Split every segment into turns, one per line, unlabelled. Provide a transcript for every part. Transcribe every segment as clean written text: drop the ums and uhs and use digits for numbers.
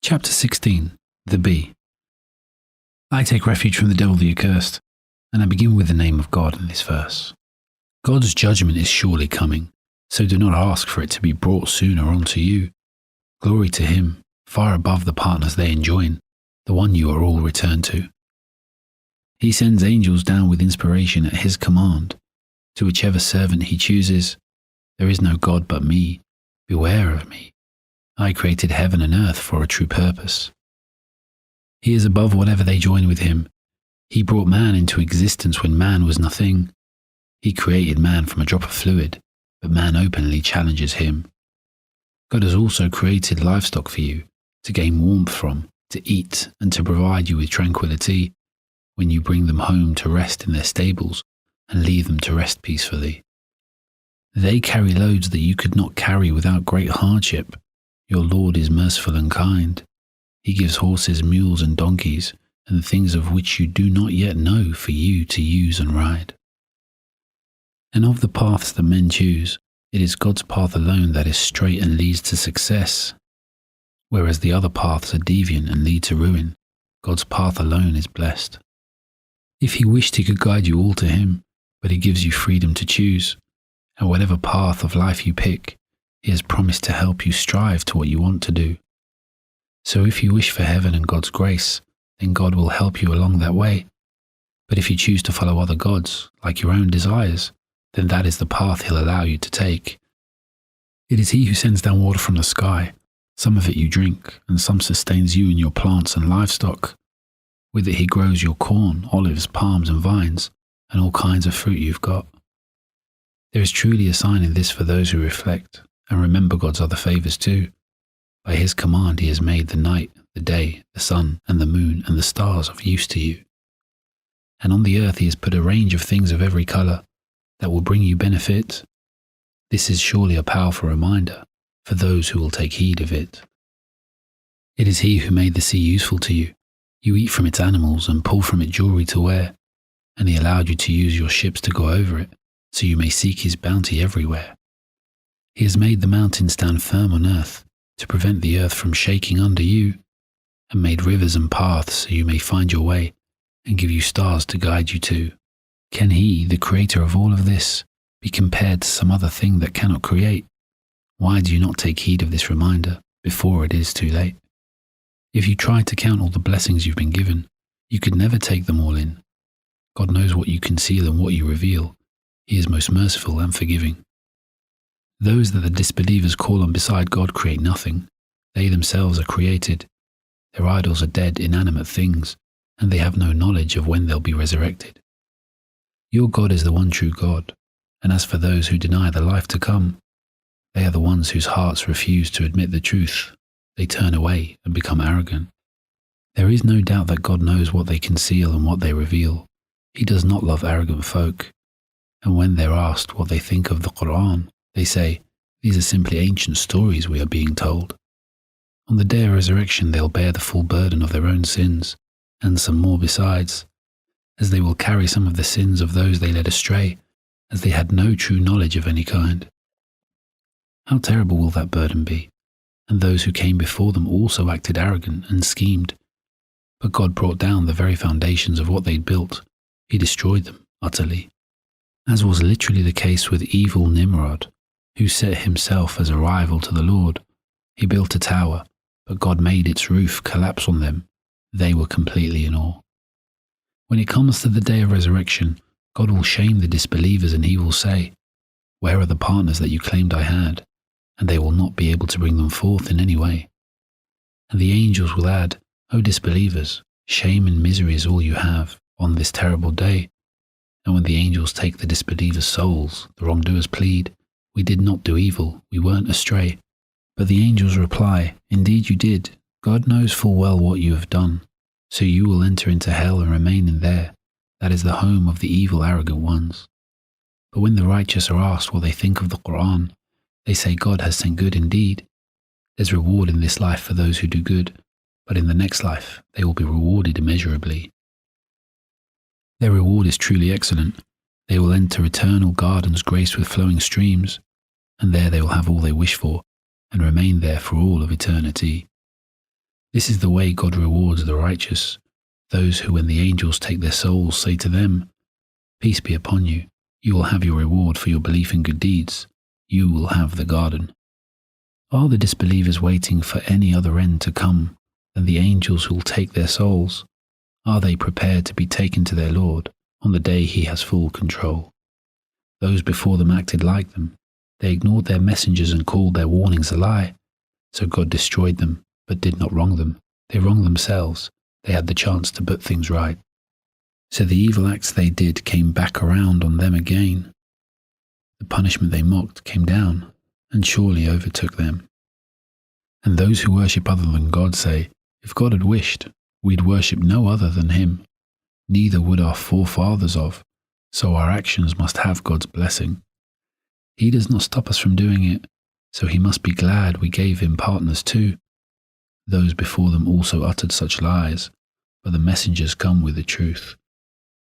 Chapter 16. The Bee. I take refuge from the devil the accursed, and I begin with the name of God in this verse. God's judgment is surely coming, so do not ask for it to be brought sooner onto you. Glory to him, far above the partners they enjoin, the one you are all returned to. He sends angels down with inspiration at his command, to whichever servant he chooses. There is no God but me, beware of me. I created heaven and earth for a true purpose. He is above whatever they join with him. He brought man into existence when man was nothing. He created man from a drop of fluid, but man openly challenges him. God has also created livestock for you, to gain warmth from, to eat, and to provide you with tranquility, when you bring them home to rest in their stables and leave them to rest peacefully. They carry loads that you could not carry without great hardship. Your Lord is merciful and kind. He gives horses, mules, and donkeys, and things of which you do not yet know for you to use and ride. And of the paths that men choose, it is God's path alone that is straight and leads to success, whereas the other paths are deviant and lead to ruin. God's path alone is blessed. If he wished, he could guide you all to him, but he gives you freedom to choose, and whatever path of life you pick, he has promised to help you strive to what you want to do. So if you wish for heaven and God's grace, then God will help you along that way. But if you choose to follow other gods, like your own desires, then that is the path he'll allow you to take. It is he who sends down water from the sky. Some of it you drink, and some sustains you and your plants and livestock. With it he grows your corn, olives, palms, and vines, and all kinds of fruit you've got. There is truly a sign in this for those who reflect, and remember God's other favors too. By his command he has made the night, the day, the sun, and the moon, and the stars of use to you. And on the earth he has put a range of things of every color that will bring you benefit. This is surely a powerful reminder for those who will take heed of it. It is he who made the sea useful to you. You eat from its animals and pull from it jewelry to wear, and he allowed you to use your ships to go over it, so you may seek his bounty everywhere. He has made the mountains stand firm on earth, to prevent the earth from shaking under you, and made rivers and paths so you may find your way, and give you stars to guide you to. Can he, the creator of all of this, be compared to some other thing that cannot create? Why do you not take heed of this reminder before it is too late? If you tried to count all the blessings you've been given, you could never take them all in. God knows what you conceal and what you reveal. He is most merciful and forgiving. Those that the disbelievers call on beside God create nothing. They themselves are created. Their idols are dead, inanimate things, and they have no knowledge of when they'll be resurrected. Your God is the one true God, and as for those who deny the life to come, they are the ones whose hearts refuse to admit the truth. They turn away and become arrogant. There is no doubt that God knows what they conceal and what they reveal. He does not love arrogant folk. And when they're asked what they think of the Quran, they say, these are simply ancient stories we are being told. On the day of resurrection they'll bear the full burden of their own sins, and some more besides, as they will carry some of the sins of those they led astray, as they had no true knowledge of any kind. How terrible will that burden be? And those who came before them also acted arrogant and schemed. But God brought down the very foundations of what they'd built. He destroyed them utterly. As was literally the case with evil Nimrod, who set himself as a rival to the Lord. He built a tower, but God made its roof collapse on them. They were completely in awe. When it comes to the day of resurrection, God will shame the disbelievers and he will say, where are the partners that you claimed I had? And they will not be able to bring them forth in any way. And the angels will add, O disbelievers, shame and misery is all you have on this terrible day. And when the angels take the disbelievers' souls, the wrongdoers plead, we did not do evil, we weren't astray. But the angels reply, indeed you did. God knows full well what you have done. So you will enter into hell and remain in there. That is the home of the evil, arrogant ones. But when the righteous are asked what they think of the Quran, they say God has sent good indeed. There's reward in this life for those who do good, but in the next life they will be rewarded immeasurably. Their reward is truly excellent. They will enter eternal gardens graced with flowing streams, and there they will have all they wish for, and remain there for all of eternity. This is the way God rewards the righteous, those who, when the angels take their souls, say to them, "Peace be upon you. You will have your reward for your belief in good deeds. You will have the garden." Are the disbelievers waiting for any other end to come than the angels who will take their souls? Are they prepared to be taken to their Lord on the day He has full control? Those before them acted like them. They ignored their messengers and called their warnings a lie. So God destroyed them, but did not wrong them. They wronged themselves. They had the chance to put things right. So the evil acts they did came back around on them again. The punishment they mocked came down and surely overtook them. And those who worship other than God say, "If God had wished, we'd worship no other than Him. Neither would our forefathers have, so our actions must have God's blessing. He does not stop us from doing it, so He must be glad we gave Him partners too." Those before them also uttered such lies, but the messengers come with the truth.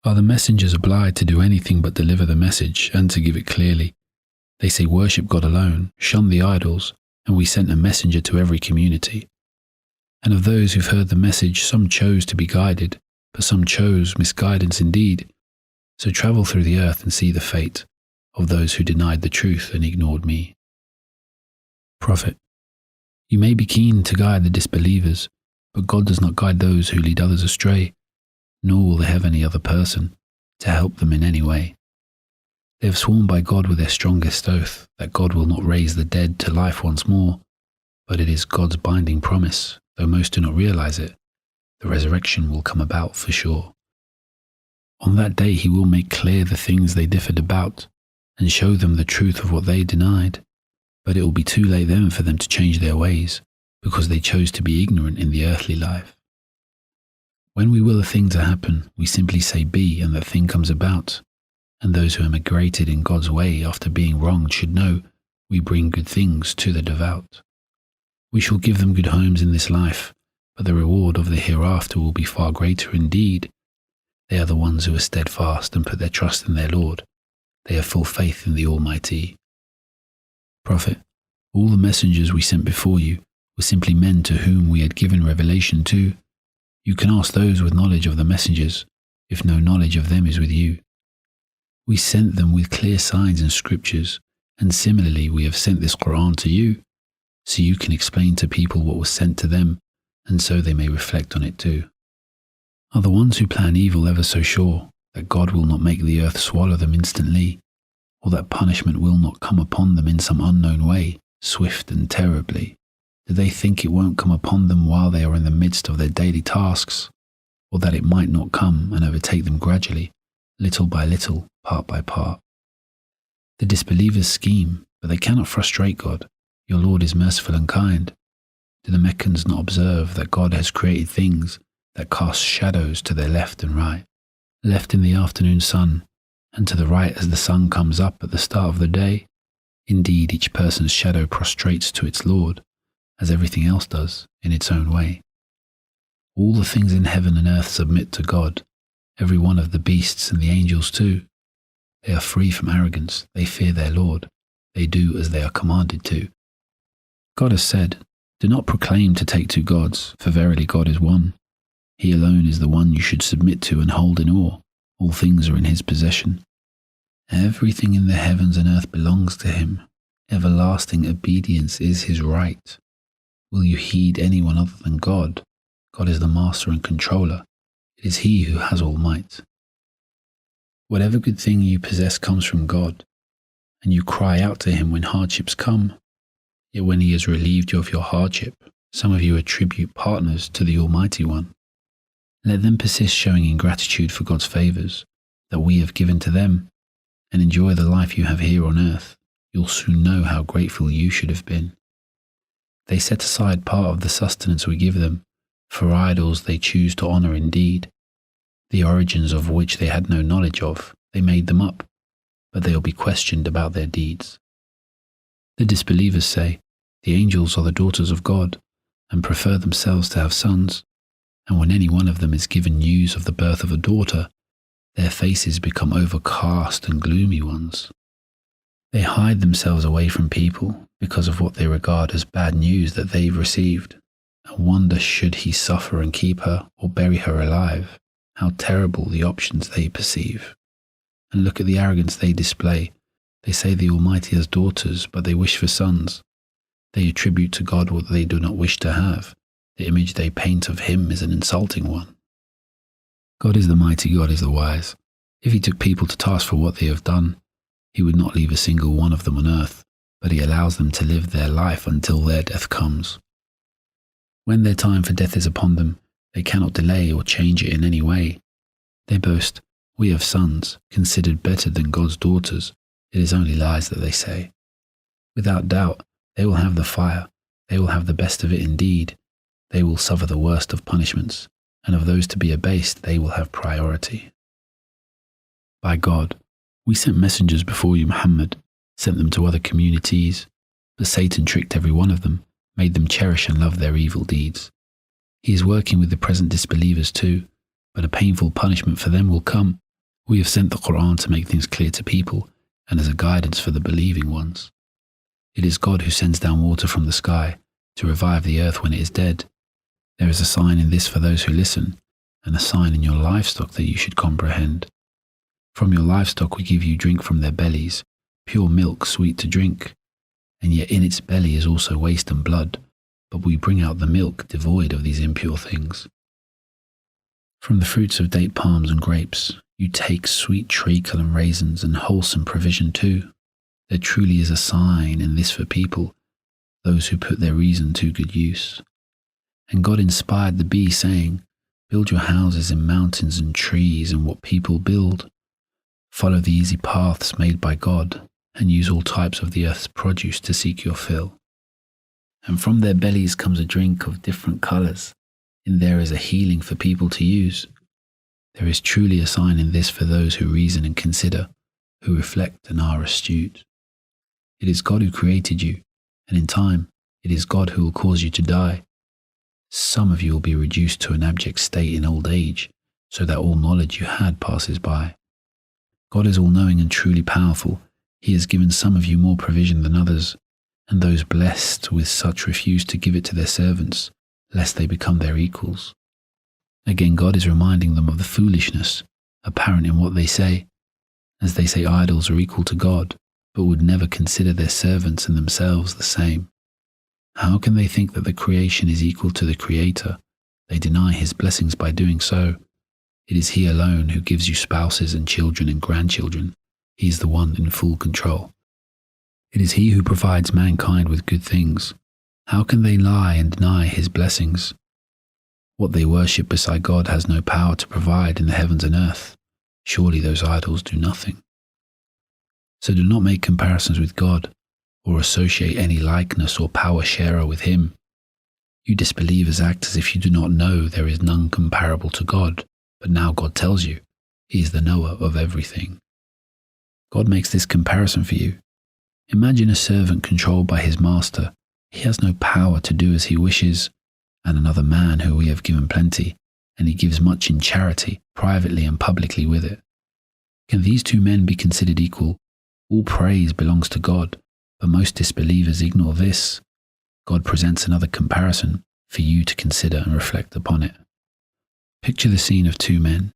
Are the messengers obliged to do anything but deliver the message and to give it clearly? They say, "Worship God alone, shun the idols," and we sent a messenger to every community. And of those who've heard the message, some chose to be guided, but some chose misguidance indeed. So travel through the earth and see the fate of those who denied the truth and ignored me. Prophet, you may be keen to guide the disbelievers, but God does not guide those who lead others astray, nor will they have any other person to help them in any way. They have sworn by God with their strongest oath that God will not raise the dead to life once more, but it is God's binding promise, though most do not realize it. The resurrection will come about for sure. On that day He will make clear the things they differed about and show them the truth of what they denied, but it will be too late then for them to change their ways because they chose to be ignorant in the earthly life. When we will a thing to happen, we simply say be and that thing comes about, and those who emigrated in God's way after being wronged should know we bring good things to the devout. We shall give them good homes in this life, but the reward of the hereafter will be far greater indeed. They are the ones who are steadfast and put their trust in their Lord. They have full faith in the Almighty. Prophet, all the messengers we sent before you were simply men to whom we had given revelation to. You can ask those with knowledge of the messengers, if no knowledge of them is with you. We sent them with clear signs and scriptures, and similarly we have sent this Quran to you, so you can explain to people what was sent to them, and so they may reflect on it too. Are the ones who plan evil ever so sure that God will not make the earth swallow them instantly, or that punishment will not come upon them in some unknown way, swift and terribly? Do they think it won't come upon them while they are in the midst of their daily tasks, or that it might not come and overtake them gradually, little by little, part by part? The disbelievers scheme, but they cannot frustrate God. Your Lord is merciful and kind. Do the Meccans not observe that God has created things that cast shadows to their left and right, left in the afternoon sun, and to the right as the sun comes up at the start of the day? Indeed, each person's shadow prostrates to its Lord, as everything else does, in its own way. All the things in heaven and earth submit to God, every one of the beasts and the angels too. They are free from arrogance, they fear their Lord, they do as they are commanded to. God has said, "Do not proclaim to take two gods, for verily God is one. He alone is the one you should submit to and hold in awe. All things are in His possession. Everything in the heavens and earth belongs to Him. Everlasting obedience is His right. Will you heed anyone other than God? God is the master and controller. It is He who has all might. Whatever good thing you possess comes from God, and you cry out to Him when hardships come. Yet when He has relieved you of your hardship, some of you attribute partners to the Almighty One. Let them persist showing ingratitude for God's favours that we have given to them, and enjoy the life you have here on earth. You'll soon know how grateful you should have been. They set aside part of the sustenance we give them, for idols they choose to honour indeed, the origins of which they had no knowledge of. They made them up, but they will be questioned about their deeds. The disbelievers say, the angels are the daughters of God, and prefer themselves to have sons, and when any one of them is given news of the birth of a daughter, their faces become overcast and gloomy ones. They hide themselves away from people because of what they regard as bad news that they've received. and wonder should he suffer and keep her or bury her alive. How terrible the options they perceive. And look at the arrogance they display. They say the Almighty has daughters, but they wish for sons. They attribute to God what they do not wish to have. The image they paint of him is an insulting one. God is the mighty, God is the wise. If he took people to task for what they have done, he would not leave a single one of them on earth, but he allows them to live their life until their death comes. When their time for death is upon them, they cannot delay or change it in any way. They boast, "We have sons, considered better than God's daughters." It is only lies that they say. Without doubt, they will have the fire. They will have the best of it indeed. They will suffer the worst of punishments, and of those to be abased they will have priority. By God, we sent messengers before you, Muhammad, sent them to other communities, but Satan tricked every one of them, made them cherish and love their evil deeds. He is working with the present disbelievers too, but a painful punishment for them will come. We have sent the Quran to make things clear to people and as a guidance for the believing ones. It is God who sends down water from the sky to revive the earth when it is dead. There is a sign in this for those who listen, and a sign in your livestock that you should comprehend. From your livestock we give you drink from their bellies, pure milk sweet to drink, and yet in its belly is also waste and blood, but we bring out the milk devoid of these impure things. From the fruits of date palms and grapes, you take sweet treacle and raisins and wholesome provision too. There truly is a sign in this for people, those who put their reason to good use. And God inspired the bee, saying, "Build your houses in mountains and trees and what people build. Follow the easy paths made by God, and use all types of the earth's produce to seek your fill. And from their bellies comes a drink of different colours. In there is a healing for people to use. There is truly a sign in this for those who reason and consider, who reflect and are astute. It is God who created you, and in time it is God who will cause you to die. Some of you will be reduced to an abject state in old age, so that all knowledge you had passes by. God is all-knowing and truly powerful. He has given some of you more provision than others, and those blessed with such refuse to give it to their servants, lest they become their equals. Again, God is reminding them of the foolishness apparent in what they say, as they say idols are equal to God, but would never consider their servants and themselves the same. How can they think that the creation is equal to the Creator? They deny His blessings by doing so. It is He alone who gives you spouses and children and grandchildren. He is the one in full control. It is He who provides mankind with good things. How can they lie and deny His blessings? What they worship beside God has no power to provide in the heavens and earth. Surely those idols do nothing. So do not make comparisons with God, or associate any likeness or power sharer with Him. You disbelievers act as if you do not know there is none comparable to God, but now God tells you, He is the knower of everything. God makes this comparison for you. Imagine a servant controlled by his master. He has no power to do as he wishes, and another man who we have given plenty, and he gives much in charity, privately and publicly with it. Can these two men be considered equal? All praise belongs to God, but most disbelievers ignore this. God presents another comparison for you to consider and reflect upon it. Picture the scene of two men.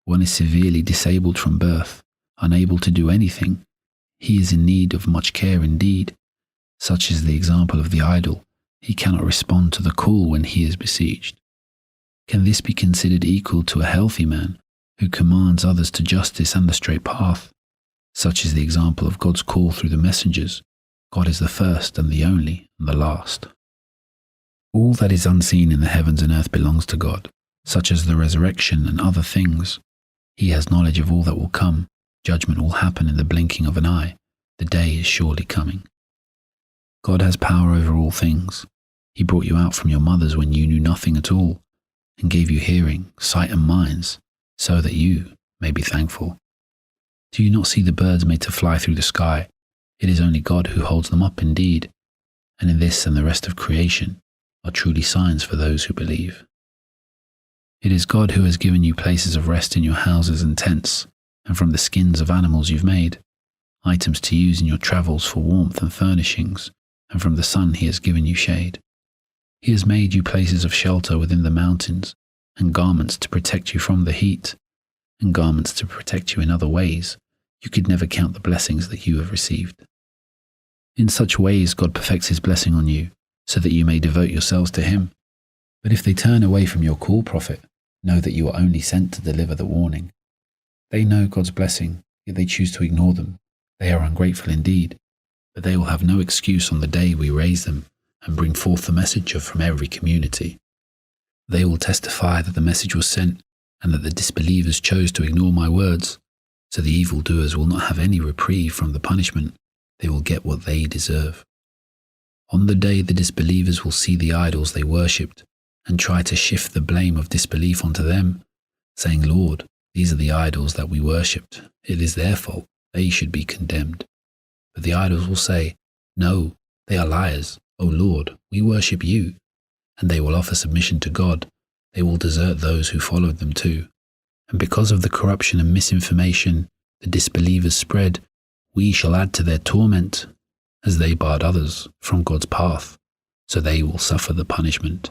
One is severely disabled from birth, unable to do anything. He is in need of much care indeed. Such is the example of the idol. He cannot respond to the call when he is besieged. Can this be considered equal to a healthy man who commands others to justice and the straight path? Such is the example of God's call through the messengers. God is the first and the only and the last. All that is unseen in the heavens and earth belongs to God, such as the resurrection and other things. He has knowledge of all that will come. Judgment will happen in the blinking of an eye. The day is surely coming. God has power over all things. He brought you out from your mothers when you knew nothing at all, and gave you hearing, sight and minds, so that you may be thankful. Do you not see the birds made to fly through the sky? It is only God who holds them up indeed, and in this and the rest of creation are truly signs for those who believe. It is God who has given you places of rest in your houses and tents, and from the skins of animals you've made, items to use in your travels for warmth and furnishings, and from the sun He has given you shade. He has made you places of shelter within the mountains, and garments to protect you from the heat, and garments to protect you in other ways. You could never count the blessings that you have received. In such ways God perfects his blessing on you, so that you may devote yourselves to him. But if they turn away from your call, Prophet, know that you are only sent to deliver the warning. They know God's blessing, yet they choose to ignore them. They are ungrateful indeed, but they will have no excuse on the day we raise them and bring forth the messenger from every community. They will testify that the message was sent and that the disbelievers chose to ignore my words, so the evildoers will not have any reprieve from the punishment. They will get what they deserve. On the day the disbelievers will see the idols they worshipped and try to shift the blame of disbelief onto them, saying, Lord, these are the idols that we worshipped. It is their fault. They should be condemned. But the idols will say, No, they are liars. O Lord, we worship you. And they will offer submission to God. They will desert those who followed them too. And because of the corruption and misinformation the disbelievers spread, we shall add to their torment, as they barred others from God's path, so they will suffer the punishment.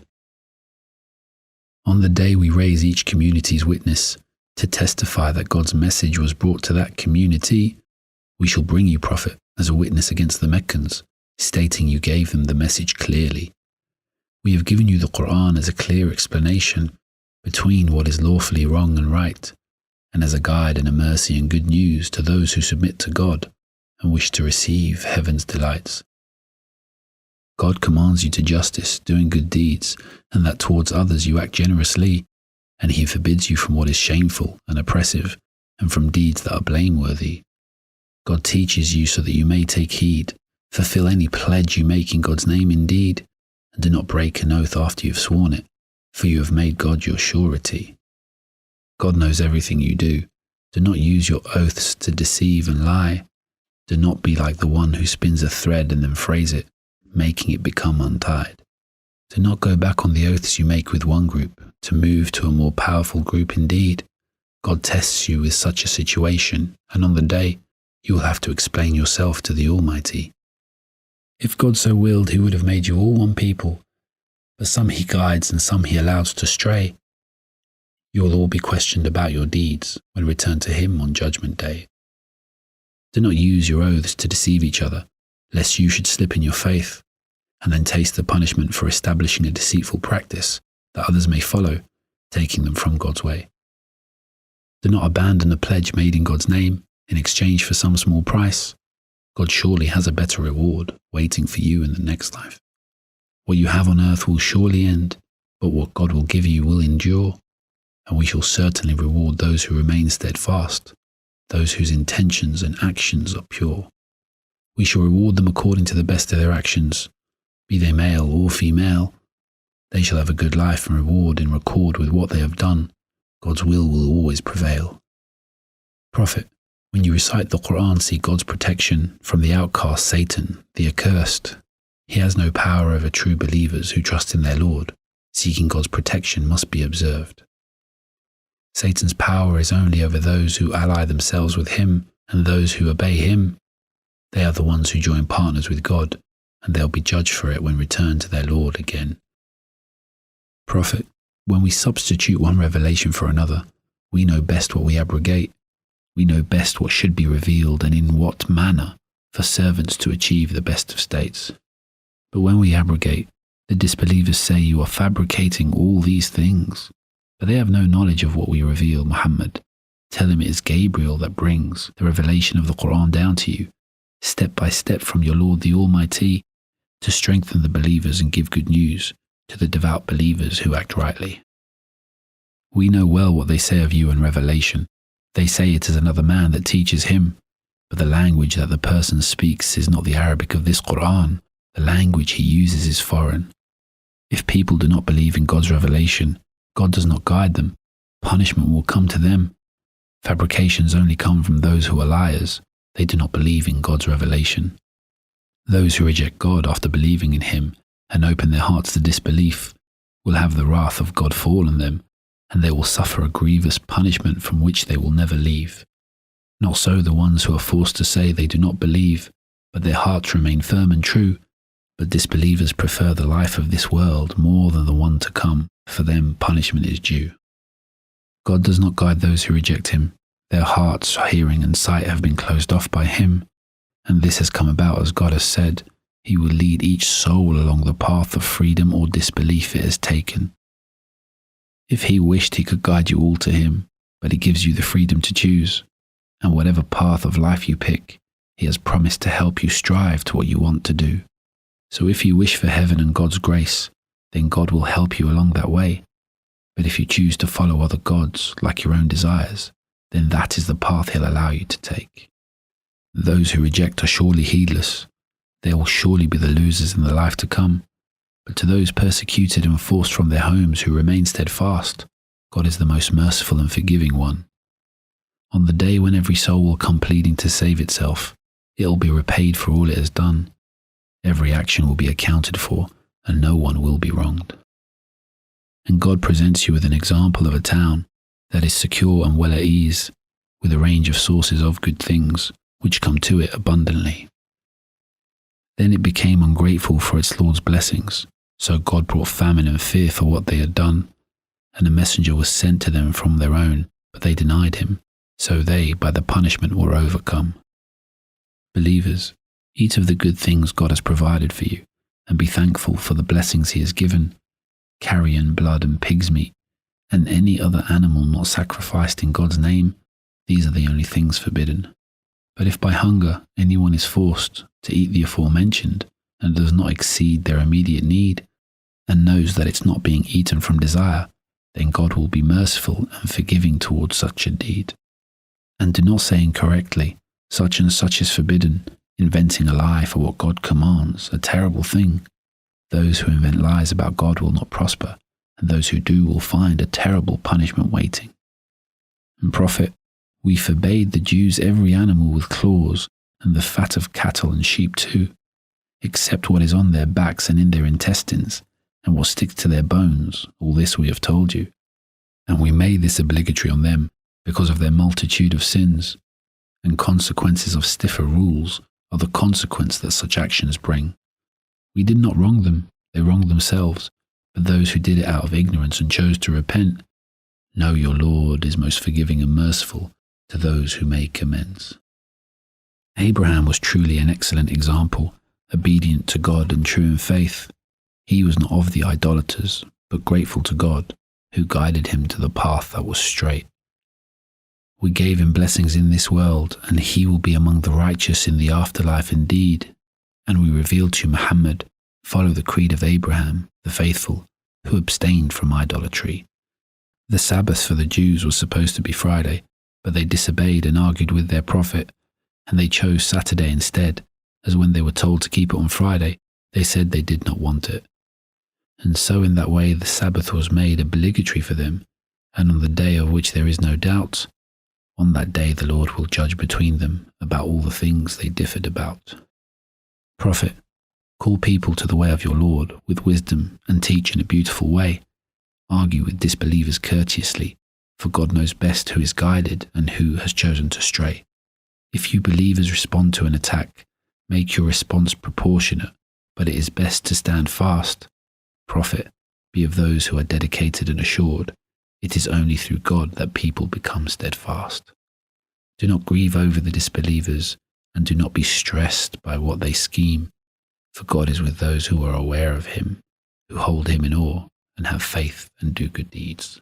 On the day we raise each community's witness to testify that God's message was brought to that community, we shall bring you, Prophet, as a witness against the Meccans, stating you gave them the message clearly. We have given you the Quran as a clear explanation between what is lawfully wrong and right, and as a guide and a mercy and good news to those who submit to God and wish to receive heaven's delights. God commands you to justice, doing good deeds, and that towards others you act generously, and he forbids you from what is shameful and oppressive, and from deeds that are blameworthy. God teaches you so that you may take heed, fulfill any pledge you make in God's name indeed, and do not break an oath after you have sworn it, for you have made God your surety. God knows everything you do. Do not use your oaths to deceive and lie. Do not be like the one who spins a thread and then frays it, making it become untied. Do not go back on the oaths you make with one group to move to a more powerful group indeed. God tests you with such a situation, and on the day, you will have to explain yourself to the Almighty. If God so willed, he would have made you all one people, but some he guides and some he allows to stray. You will all be questioned about your deeds when returned to him on Judgment Day. Do not use your oaths to deceive each other, lest you should slip in your faith, and then taste the punishment for establishing a deceitful practice that others may follow, taking them from God's way. Do not abandon a pledge made in God's name in exchange for some small price. God surely has a better reward waiting for you in the next life. What you have on earth will surely end, but what God will give you will endure, and we shall certainly reward those who remain steadfast, those whose intentions and actions are pure. We shall reward them according to the best of their actions, be they male or female. They shall have a good life and reward in accord with what they have done. God's will always prevail. Prophet, when you recite the Quran, seek God's protection from the outcast Satan, the accursed. He has no power over true believers who trust in their Lord. Seeking God's protection must be observed. Satan's power is only over those who ally themselves with him and those who obey him. They are the ones who join partners with God, and they'll be judged for it when returned to their Lord again. Prophet, when we substitute one revelation for another, we know best what we abrogate. We know best what should be revealed and in what manner for servants to achieve the best of states. But when we abrogate, the disbelievers say you are fabricating all these things. But they have no knowledge of what we reveal, Muhammad. Tell him it is Gabriel that brings the revelation of the Quran down to you, step by step from your Lord the Almighty, to strengthen the believers and give good news to the devout believers who act rightly. We know well what they say of you in Revelation. They say it is another man that teaches him, but the language that the person speaks is not the Arabic of this Quran. The language he uses is foreign. If people do not believe in God's revelation, God does not guide them. Punishment will come to them. Fabrications only come from those who are liars. They do not believe in God's revelation. Those who reject God after believing in him and open their hearts to disbelief will have the wrath of God fall on them, and they will suffer a grievous punishment from which they will never leave. Not so the ones who are forced to say they do not believe, but their hearts remain firm and true. But disbelievers prefer the life of this world more than the one to come. For them punishment is due. God does not guide those who reject him. Their hearts, hearing and sight have been closed off by him. And this has come about as God has said, he will lead each soul along the path of freedom or disbelief it has taken. If he wished, he could guide you all to him, but he gives you the freedom to choose. And whatever path of life you pick, he has promised to help you strive to what you want to do. So if you wish for heaven and God's grace, then God will help you along that way. But if you choose to follow other gods like your own desires, then that is the path he'll allow you to take. Those who reject are surely heedless. They will surely be the losers in the life to come. But to those persecuted and forced from their homes who remain steadfast, God is the most merciful and forgiving one. On the day when every soul will come pleading to save itself, it will be repaid for all it has done. Every action will be accounted for, and no one will be wronged. And God presents you with an example of a town that is secure and well at ease, with a range of sources of good things which come to it abundantly. Then it became ungrateful for its Lord's blessings, so God brought famine and fear for what they had done, and a messenger was sent to them from their own, but they denied him, so they by the punishment were overcome. Believers, eat of the good things God has provided for you, and be thankful for the blessings he has given. Carrion, blood and pig's meat, and any other animal not sacrificed in God's name, these are the only things forbidden. But if by hunger anyone is forced to eat the aforementioned, and does not exceed their immediate need, and knows that it's not being eaten from desire, then God will be merciful and forgiving towards such a deed. And do not say incorrectly, such and such is forbidden, inventing a lie for what God commands, a terrible thing. Those who invent lies about God will not prosper, and those who do will find a terrible punishment waiting. And Prophet, we forbade the Jews every animal with claws, and the fat of cattle and sheep too, except what is on their backs and in their intestines, and what sticks to their bones. All this we have told you. And we made this obligatory on them, because of their multitude of sins, and consequences of stiffer rules are the consequence that such actions bring. We did not wrong them, they wronged themselves, but those who did it out of ignorance and chose to repent, know your Lord is most forgiving and merciful to those who make amends. Abraham was truly an excellent example, obedient to God and true in faith. He was not of the idolaters, but grateful to God, who guided him to the path that was straight. We gave him blessings in this world, and he will be among the righteous in the afterlife indeed. And we revealed to Muhammad, follow the creed of Abraham, the faithful, who abstained from idolatry. The Sabbath for the Jews was supposed to be Friday, but they disobeyed and argued with their prophet, and they chose Saturday instead, as when they were told to keep it on Friday, they said they did not want it. And so in that way the Sabbath was made obligatory for them, and on the day of which there is no doubt, on that day the Lord will judge between them about all the things they differed about. Prophet, call people to the way of your Lord with wisdom and teach in a beautiful way. Argue with disbelievers courteously, for God knows best who is guided and who has chosen to stray. If you believers respond to an attack, make your response proportionate, but it is best to stand fast. Prophet, be of those who are dedicated and assured. It is only through God that people become steadfast. Do not grieve over the disbelievers, and do not be stressed by what they scheme, for God is with those who are aware of him, who hold him in awe, and have faith and do good deeds.